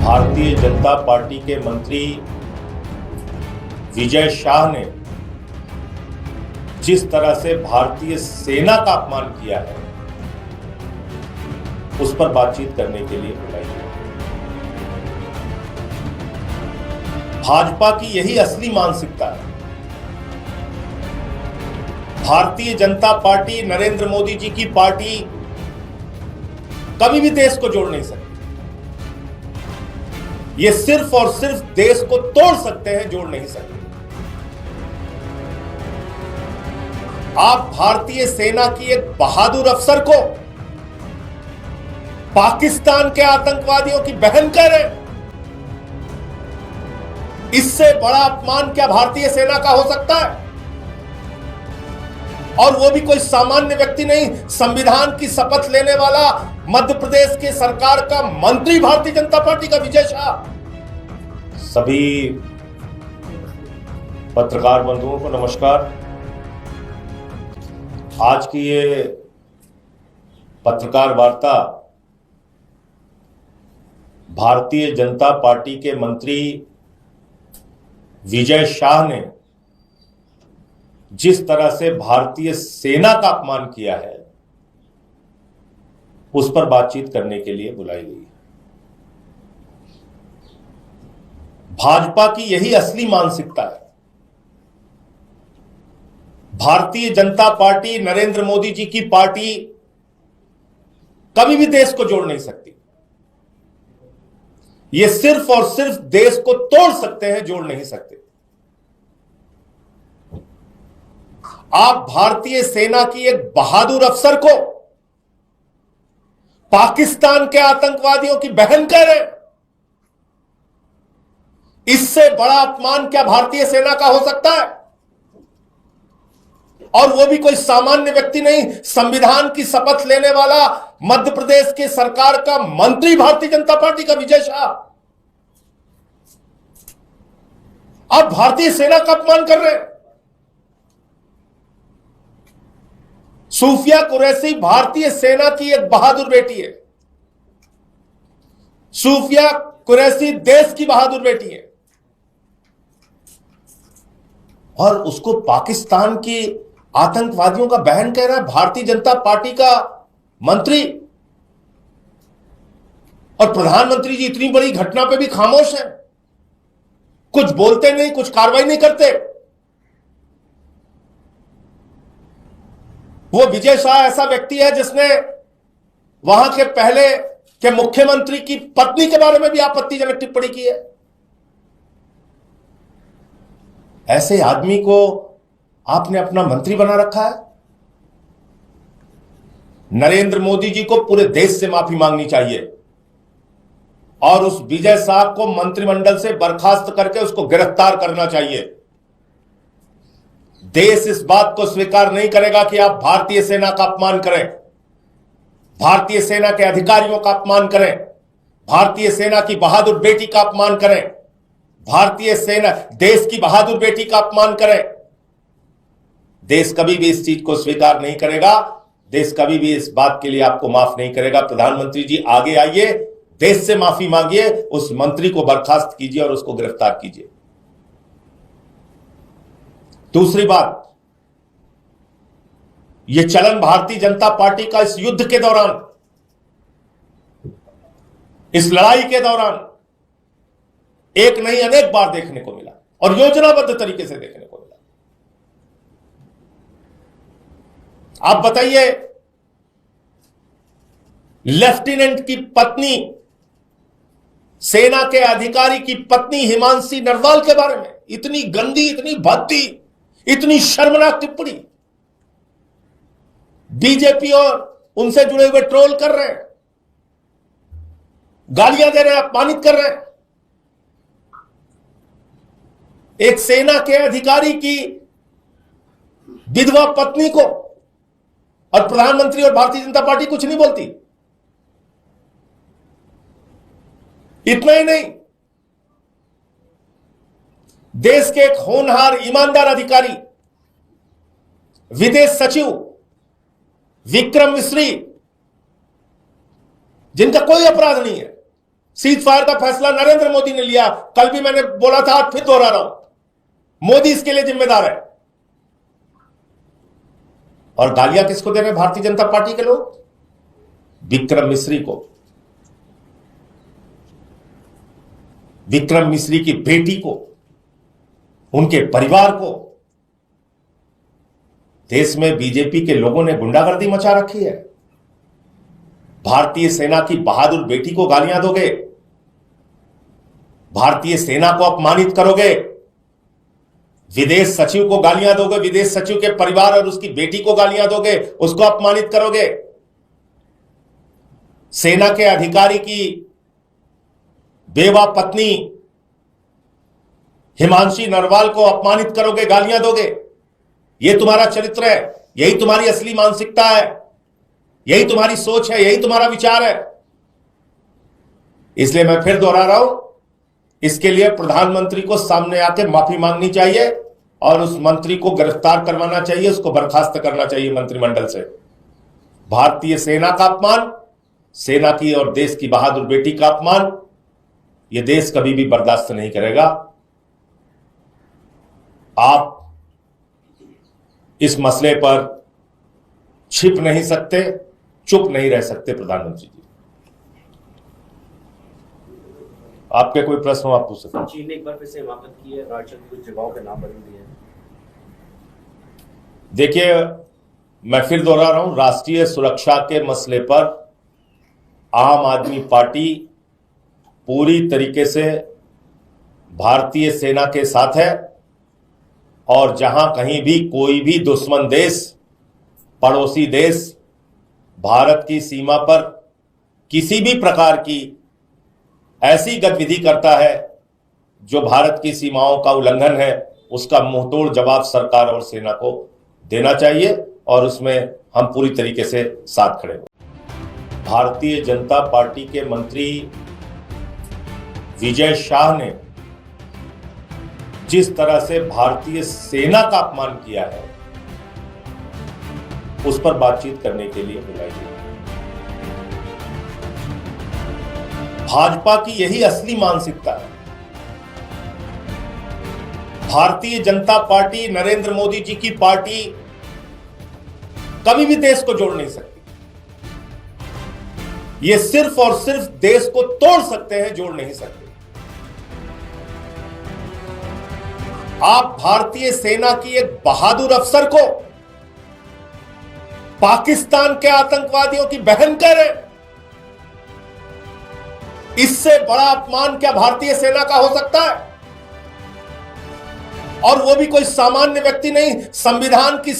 Bharatiya Janata party के मंत्री विजय शाह ने जिस तरह से भारतीय सेना का अपमान किया है, उस पर बातचीत करने के लिए बुलाई है। भाजपा की यही असली मानसिकता है। भारतीय जनता पार्टी, नरेंद्र मोदी जी की पार्टी कभी भी देश को जोड़ नहीं सकती। ये सिर्फ और सिर्फ देश को तोड़ सकते हैं, जोड़ नहीं सकते। आप भारतीय सेना की एक बहादुर अफसर को पाकिस्तान के आतंकवादियों की बहन कह रहे हैं। इससे बड़ा अपमान क्या भारतीय सेना का हो सकता है? और वो भी कोई सामान्य व्यक्ति नहीं, संविधान की शपथ लेने वाला मध्य प्रदेश की सरकार का मंत्री, भारतीय जनता पार्टी का विजय शाह। सभी पत्रकार बंधुओं को नमस्कार। आज की ये पत्रकार वार्ता भारतीय जनता पार्टी के मंत्री विजय शाह ने जिस तरह से भारतीय सेना का अपमान किया है, उस पर बातचीत करने के लिए बुलाई गई है। भाजपा की यही असली मानसिकता है। भारतीय जनता पार्टी, नरेंद्र मोदी जी की पार्टी कभी भी देश को जोड़ नहीं सकती। ये सिर्फ और सिर्फ देश को तोड़ सकते हैं, जोड़ नहीं सकते। आप भारतीय सेना की एक बहादुर अफसर को पाकिस्तान के आतंकवादियों की बहन कह रहे हैं। इससे बड़ा अपमान क्या भारतीय सेना का हो सकता है? और वो भी कोई सामान्य व्यक्ति नहीं, संविधान की शपथ लेने वाला मध्य प्रदेश की सरकार का मंत्री, भारतीय जनता पार्टी का विजय शाह। आप भारतीय सेना का अपमान कर रहे हैं। सूफिया कुरैशी भारतीय सेना की एक बहादुर बेटी है। सूफिया कुरैशी देश की बहादुर बेटी है, और उसको पाकिस्तान की आतंकवादियों का बहन कह रहा है भारतीय जनता पार्टी का मंत्री। और प्रधानमंत्री जी इतनी बड़ी घटना पे भी खामोश हैं, कुछ बोलते नहीं, कुछ कार्रवाई नहीं करते। वो विजय शाह ऐसा व्यक्ति है जिसने वहां के पहले के मुख्यमंत्री की पत्नी के बारे में भी आपत्तिजनक टिप्पणी की है। ऐसे आदमी को आपने अपना मंत्री बना रखा है। नरेंद्र मोदी जी को पूरे देश से माफी मांगनी चाहिए और उस विजय शाह को मंत्रिमंडल से बर्खास्त करके उसको गिरफ्तार करना चाहिए। देश इस बात को स्वीकार नहीं करेगा कि आप भारतीय सेना का अपमान करें, भारतीय सेना के अधिकारियों का अपमान करें, भारतीय सेना की बहादुर बेटी का अपमान करें, भारतीय सेना देश की बहादुर बेटी का अपमान करें। देश कभी भी इस चीज को स्वीकार नहीं करेगा। देश कभी भी इस बात के लिए आपको माफ नहीं करेगा। प्रधानमंत्री जी आगे आइए, देश से माफी मांगिए, उस मंत्री को बर्खास्त कीजिए और उसको गिरफ्तार कीजिए। दूसरी बात, यह चलन भारतीय जनता पार्टी का इस युद्ध के दौरान, इस लड़ाई के दौरान एक नहीं अनेक बार देखने को मिला और योजनाबद्ध तरीके से देखने को मिला। आप बताइए, लेफ्टिनेंट की पत्नी, सेना के अधिकारी की पत्नी हिमांशी नरवाल के बारे में इतनी गंदी, इतनी भद्दी, इतनी शर्मनाक टिप्पणी। बीजेपी और उनसे जुड़े हुए ट्रोल कर रहे हैं, गालियां दे रहे हैं, अपमानित कर रहे हैं। एक सेना के अधिकारी की विधवा पत्नी को और प्रधानमंत्री और भारतीय जनता पार्टी कुछ नहीं बोलती। इतना ही नहीं, देश के एक होनहार, ईमानदार अधिकारी, विदेश सचिव विक्रम मिश्री, जिनका कोई अपराध नहीं है, सीज फायर का फैसला नरेंद्र मोदी ने लिया। कल भी मैंने बोला था, आज फिर दोहरा रहा हूं, मोदी इसके लिए जिम्मेदार है। और गालियां किसको दे रहे हैं भारतीय जनता पार्टी के लोग? विक्रम मिश्री को, विक्रम मिश्री की बेटी को, उनके परिवार को। देश में बीजेपी के लोगों ने गुंडागर्दी मचा रखी है। भारतीय सेना की बहादुर बेटी को गालियां दोगे, भारतीय सेना को अपमानित करोगे, विदेश सचिव को गालियां दोगे, विदेश सचिव के परिवार और उसकी बेटी को गालियां दोगे, उसको अपमानित करोगे, सेना के अधिकारी की बेवा पत्नी हिमांशी नरवाल को अपमानित करोगे, गालियां दोगे। यह तुम्हारा चरित्र है, यही तुम्हारी असली मानसिकता है, यही तुम्हारी सोच है, यही तुम्हारा विचार है। इसलिए मैं फिर दोहरा रहा हूं, इसके लिए प्रधानमंत्री को सामने आकर माफी मांगनी चाहिए और उस मंत्री को गिरफ्तार करवाना चाहिए, उसको बर्खास्त करना चाहिए मंत्रिमंडल से। भारतीय सेना का अपमान, सेना की और देश की बहादुर बेटी का अपमान, यह देश कभी भी बर्दाश्त नहीं करेगा। आप इस मसले पर छिप नहीं सकते, चुप नहीं रह सकते। प्रधानमंत्री जी, आपके कोई प्रश्न हो आप पूछ सकते हैं। चीन ने एक बार फिर से हिमाकत की है, राज्य के कुछ जगहों के नाम बदल दिए हैं। देखिए, मैं फिर दोहरा रहा हूं, राष्ट्रीय सुरक्षा के मसले पर आम आदमी पार्टी पूरी तरीके से भारतीय सेना के साथ है। और जहां कहीं भी कोई भी दुश्मन देश, पड़ोसी देश भारत की सीमा पर किसी भी प्रकार की ऐसी गतिविधि करता है जो भारत की सीमाओं का उल्लंघन है, उसका मुंहतोड़ जवाब सरकार और सेना को देना चाहिए और उसमें हम पूरी तरीके से साथ खड़े हैं। भारतीय जनता पार्टी के मंत्री विजय शाह ने जिस तरह से भारतीय सेना का अपमान किया है, उस पर बातचीत करने के लिए बुलाई गई। भाजपा की यही असली मानसिकता है। भारतीय जनता पार्टी, नरेंद्र मोदी जी की पार्टी कभी भी देश को जोड़ नहीं सकती। ये सिर्फ और सिर्फ देश को तोड़ सकते हैं, जोड़ नहीं सकते। आप भारतीय सेना की एक बहादुर अफसर को पाकिस्तान के आतंकवादियों की बहन कह रहे हैं। इससे बड़ा अपमान क्या भारतीय सेना का हो सकता है? और वो भी कोई सामान्य व्यक्ति नहीं, संविधान की